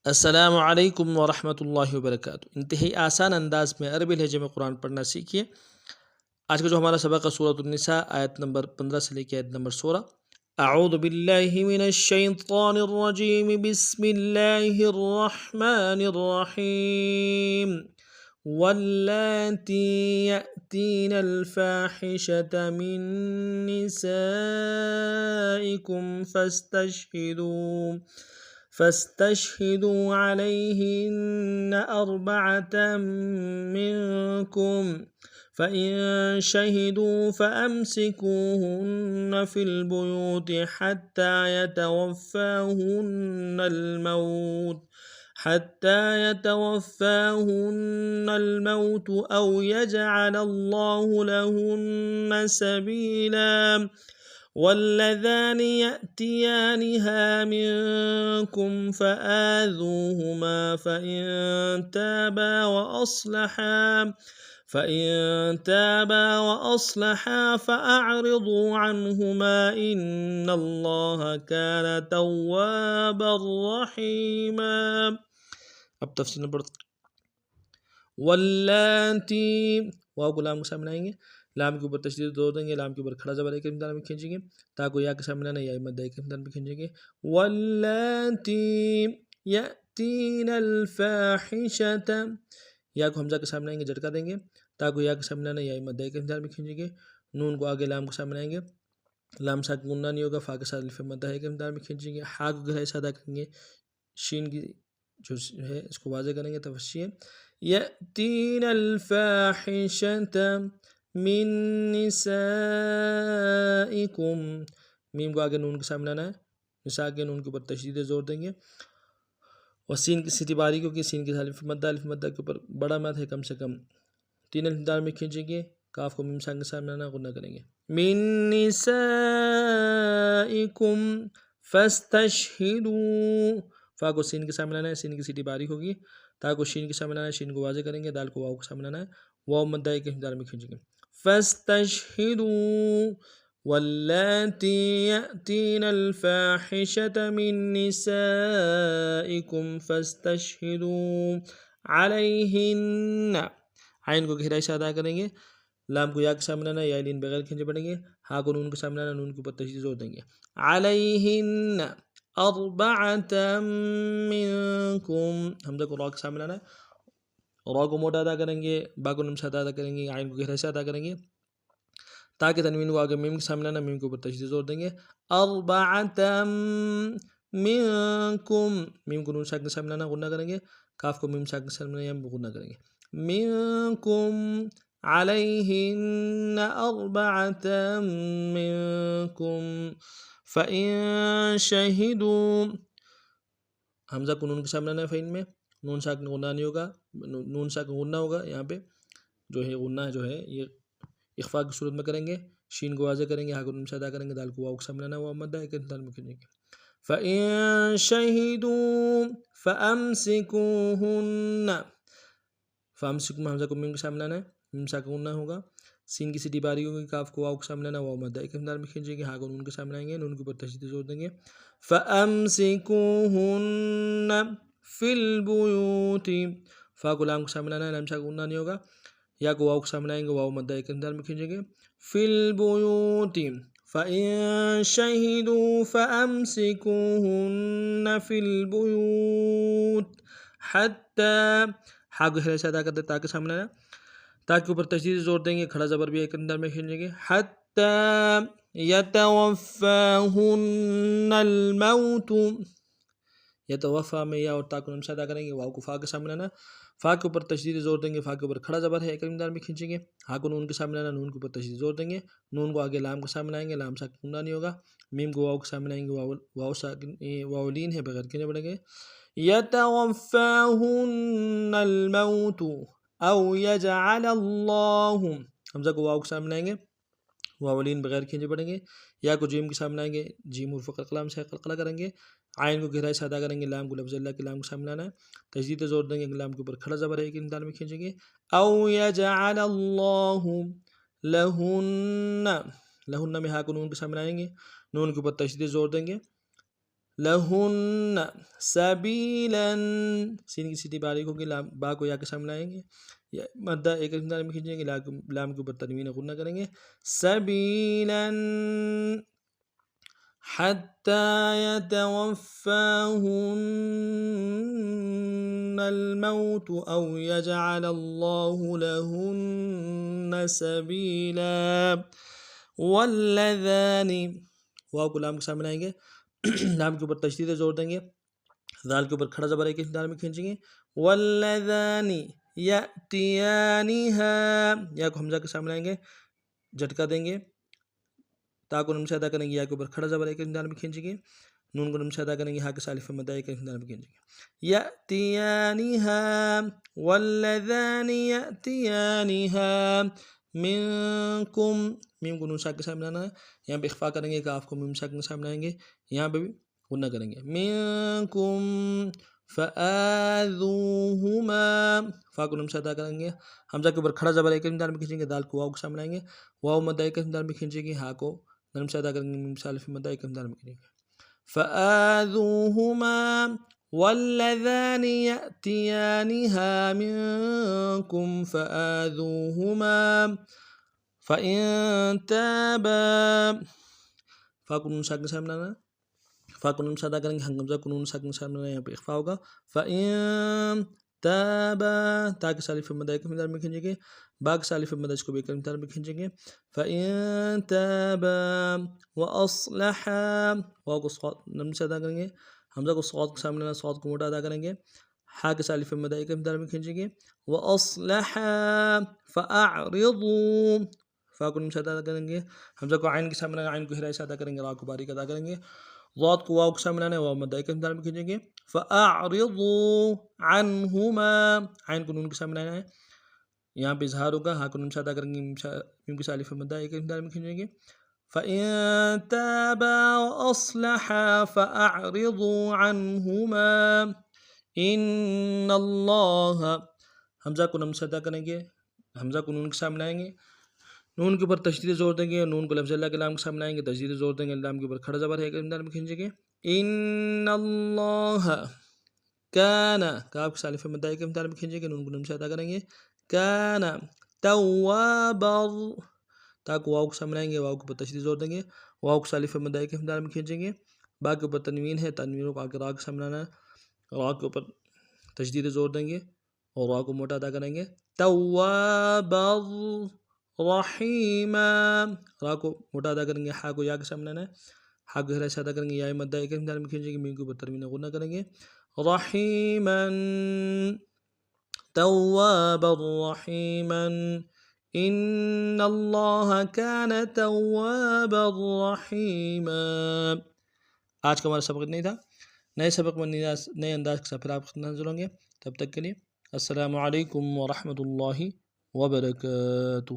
السلام علیکم ورحمۃ اللہ وبرکاتہ۔ انتہائی آسان انداز میں عربی لہجے میں قرآن پڑھنا سیکھیے۔ آج کا جو ہمارا سبق ہے سورۃ النساء آیت نمبر 15 سے لے کے آیت نمبر 16۔ اعوذ باللہ من الشیطان الرجیم، بسم اللہ الرحمن الرحیم۔ واللاتی یأتین الفاحشۃ من نسائکم فاستشهدوا عليهن أربعة منكم فإن شهدوا فأمسكوهن في البيوت حتى يتوفاهن الموت أو يجعل الله لهن سبيلا، واللذان يأتيانها منكم فآذوهما فإن تابا وأصلحا فأعرضوا عنهما إن الله كان توابا رحيما۔ اب تفصیل نمبر واللاتی، واو کو لام کے سامنے آئیں گے، لام کے اوپر تشدید زور دیں گے، لام کے اوپر کھڑا زبر ایک امتحان میں کھینچیں گے تاکہ یا کے سامنے آنا، یا مدہ ایک امتحان میں کھینچیں گے۔ واللاتی یأتین الفاحشۃ، یا کو حمزہ کے سامنے آئیں گے جھٹکا دیں گے تاکہ یا کے سامنے آنا، یا مدہ ایک امتحان میں کھینچیں گے۔ نون کو آگے لام کے سامنے آئیں گے، لام ساکن غنہ نہیں ہوگا، فا کے ساتھ الف مدہ ایک امتحان میں کھینچیں گے۔ ہا کو گہرائی سے ادا کریں گے، شین کی جو ہے اس کو واضح کریں گے، تفشی ہے۔ یأتین الفاحشۃ من نسائکم، میم کو آگے نون کے سامنے آنا ہے، نساء کے نون کے اوپر تشدید زور دیں گے، اور سین کی سیٹی باریک ہوگی، سین کے ساتھ الف مدہ کے اوپر بڑا مد ہے، کم سے کم 3 الف دار میں کھینچیں گے، کاف کو میم سان کے سامنے آنا، غنہ کریں گے۔ من نسائکم فاستشہدوا، فا کو سین کے سامنے آنا ہے، سین کی سیٹی باریک ہوگی تاکہ شین کے سامنے آنا ہے، شین کو واضح کریں گے، دال کو واو کے سامنے آنا ہے، واو مدہ ایک امتدار میں کھینچیں گے۔ فاستشہدوا واللاتی یأتین الفاحشۃ من نسائکم فاستشہدوا علیہن، عین کو گہرائی سے ادا کریں گے، لام کو یا کے سامنے آنا، یا لین بغیر کھینچے پڑیں گے، ہا کو نون کے سامنے آنا، نون کے اوپر تشدید زور دیں گے۔ علیہن اربعۃ منکم، حمزہ کو را کے سامنے آنا ہے، را کو موٹا ادا کریں گے، با کو نم سے ادا کریں گے، عین کو گہرائی سے ادا کریں گے تاکہ تنوین کو آگے میم کے سامنے آنا، میم کے اوپر تشدید زور دیں گے۔ اربعۃ منکم، میم کو نون ساکن کے سامنے آنا، غنہ کریں گے، کاف کو میم ساکن کے سامنے آنا، غنہ کریں گے۔ منکم علیہن اربعۃ منکم فإن شہدوا، حمزہ کو نون کے سامنے آنا ہے، فإن میں نون ساکن غنہ نہیں ہوگا، نون ساکن غنہ ہوگا، یہاں پہ جو ہے غنہ جو ہے یہ اخفاء کی صورت میں کریں گے، شین کو واضح کریں گے، ہا کو نون سے ادا کریں گے، دال کو واو کے سامنے آنا، واو مدہ ایک امتدار میں کھینچیں گے۔ فإن شہدوا فأمسکوہن، فأمسکوہن حمزہ کو میم کے سامنے آنا ہے، میم ساکن غنہ ہوگا، سین کی سیٹی باری ہوگی، کاف کو واو کے سامنے آنا، واو مدہ ایک امتدار میں کھینچیں گے، ہا کو نون کے سامنے آئیں گے، نون کے اوپر تشدید زور دیں گے۔ فأمسکوہن فی البیوت، فا کو لام کے سامنے آنا ہے، لام ساکن غنہ نہیں ہوگا، یا کو واو کے سامنے آئیں گے، واو مدہ ایک امتدار میں کھینچیں گے۔ فی البیوت فإن شہدوا فأمسکوہن فی البیوت حتی، ہا کو گہرائی سے ادا کرتے تاکہ سامنے آنا، تاکہ اوپر تشدید زور دیں گے، کھڑا زبر بھی ایک امتدار میں کھینچیں گے۔ حتی یتوفاہن الموت، یتوفا میں یا اور تا کو نون سے ادا کریں گے، واو کو فا کے سامنے آنا، فا کے اوپر تشدید زور دیں گے، فا کے اوپر کھڑا زبر ہے ایک امتدار میں کھینچیں گے، ہا کو نون کے سامنے آنا، نون کے اوپر تشدید زور دیں گے، نون کو آگے لام کے سامنے آئیں گے، لام ساکن غنہ نہیں ہوگا، میم کو واو کے سامنے آئیں گے، واو ساکن واو لین ہے، بغیر کھینچے پڑیں گے۔ یتوفاہن الموت او یجعل اللہ، حمزہ کو واو کے سامنے آئیں گے، واولین بغیر کھینچے پڑیں گے، یا کو جیم کے سامنے آئیں گے، جیم حرف قلقلہ سے قلقلہ کریں گے، عین کو گہرائی سے ادا کریں گے، لام کو لفظ اللہ کے لام کے سامنے آنا ہے، تشدید زور دیں گے، لام کے اوپر کھڑا زبر ہے ایک امتدار میں کھینچیں گے۔ او یجعل اللہ لہن، لہن میں ہا کو نون کے سامنے آئیں گے، نون کے اوپر تشدید زور دیں گے، لہن سبیلاً، سین کی سیٹی باریک ہوگی، با کو یا کے سامنے لائیں گے، مدہ ایک انداز میں کھینچیں گے، لام کے اوپر تنوین غنہ کریں گے، سبیلاً حتی یتوفاہن الموت او یجعل اللہ لہن سبیلا، واللذان، واو کو لام کے سامنے لائیں گے، لام کے اوپر تشدید زور دیں گے، ذال کے اوپر کھڑا زبر ایک انداز میں کھینچیں گے، واللذان یأتیانہا، یا کو حمزہ کے سامنے لائیں گے، جھٹکا دیں گے، تا کو نم سے ادا کریں گے، یا کے اوپر کھڑا زبر ایک انداز میں کھینچیں گے، نون کو نم سے ادا کریں گے، ہا کے سالف مدہ ایک انداز میں کھینچیں گے، یأتیانہا، واللذان یأتیانہا منکم، میم کو نون ساکن کے سامنے لانا ہے، یہاں پہ اخفا کریں گے، کاف کو میم ساکن کے سامنے لائیں گے، یہاں پہ بھی غنہ کریں گے، منکم فآذوہما، فا کو نم سے ادا کریں گے، حمزہ کے اوپر کھڑا زبر ایک انداز میں کھینچیں گے، دال کو واو کے سامنے لائیں گے، واو مدہ ایک انداز میں کھینچیں گے، ہا کو نرم سے ادا کریں گے، میم سالف مدہ ایک انداز میں کھینچیں گے، فآذوہما واللذان یأتیانہا منکم فآذوہما فإن تابا، فا کو نون ساکن کے سامنے لانا ہے، فا کو نون سے ادا کریں گے، حمزہ کو نون ساکن کے سامنے لانا ہے، یہاں پہ اخفا ہوگا، فإن تابا، تا کے سالف مدہ ایک انداز میں کھینچیں گے، با کے سالف مدہ اس کو بھی ایک انداز میں کھینچیں گے، فإن تابا وأصلحا، واو کو نرم سے ادا کریں گے، حمزہ کو صاد کے سامنے لانا، صاد کو موٹا ادا کریں گے، ہا کے سالف مدہ ایک انداز میں کھینچیں گے، وأصلحا فأعرضوا، فا کو نم سے ادا کریں گے، حمزہ کو عین کے سامنے لانا، عین کو ہرائی سے ادا کریں گے، را کو باریک ادا کریں گے، ضاد کو واو کے سامنے لانا ہے، واو مدہ ایک انداز میں کھینچیں گے، فأعرضوا عنہما، عین کو نون کے سامنے لانا ہے، یہاں پہ اظہار ہوگا، ہا کو نون سے ادا کریں گے، میم کی سالف مدہ ایک انداز میں کھینچیں گے، فإن تابا وأصلحا فأعرضوا عنہما ان اللہ، حمزہ کو نم سے ادا کریں گے، حمزہ کو نون کے سامنے لائیں گے، نون کے اوپر تشدید زور دیں گے، نون کو لفظ اللہ کے لام کے سامنے لائیں گے، تشدید زور دیں گے، لام کے اوپر کھڑا زبر ہے ایک انداز میں کھینچیں گے، ان اللہ کان، کاف کے سالف مدہ ایک انداز میں کھینچیں گے، نون کو نم سے ادا کریں گے، کان توابا، تا کو واو کے سامنے لائیں گے، واو کے اوپر تشدید زور دیں گے، واو کے سالف مدہ ایک انداز میں کھینچیں گے، با کے اوپر تنوین ہے، تنوین کو آگے را کے سامنے لانا ہے، را کے اوپر تشدید زور دیں گے اور را کو موٹا ادا کریں گے، توابا رحیما، را کو موٹا ادا کریں گے، ہا کو یا کے سامنے لانا ہے، ہا کو ہرائی سے ادا کریں گے، یا مدہ ایک انداز میں کھینچیں گے، میم کے اوپر تنوین غنہ کریں گے، رحیما توابا رحیما ان اللہ کان توابا رحیما۔ آج کا ہمارا سبق نہیں تھا، نئے سبق میں نئے انداز کے ساتھ پھر آپ حاضر ہوں گے، تب تک کے لیے السلام علیکم ورحمۃ اللہ وبرکاتہ۔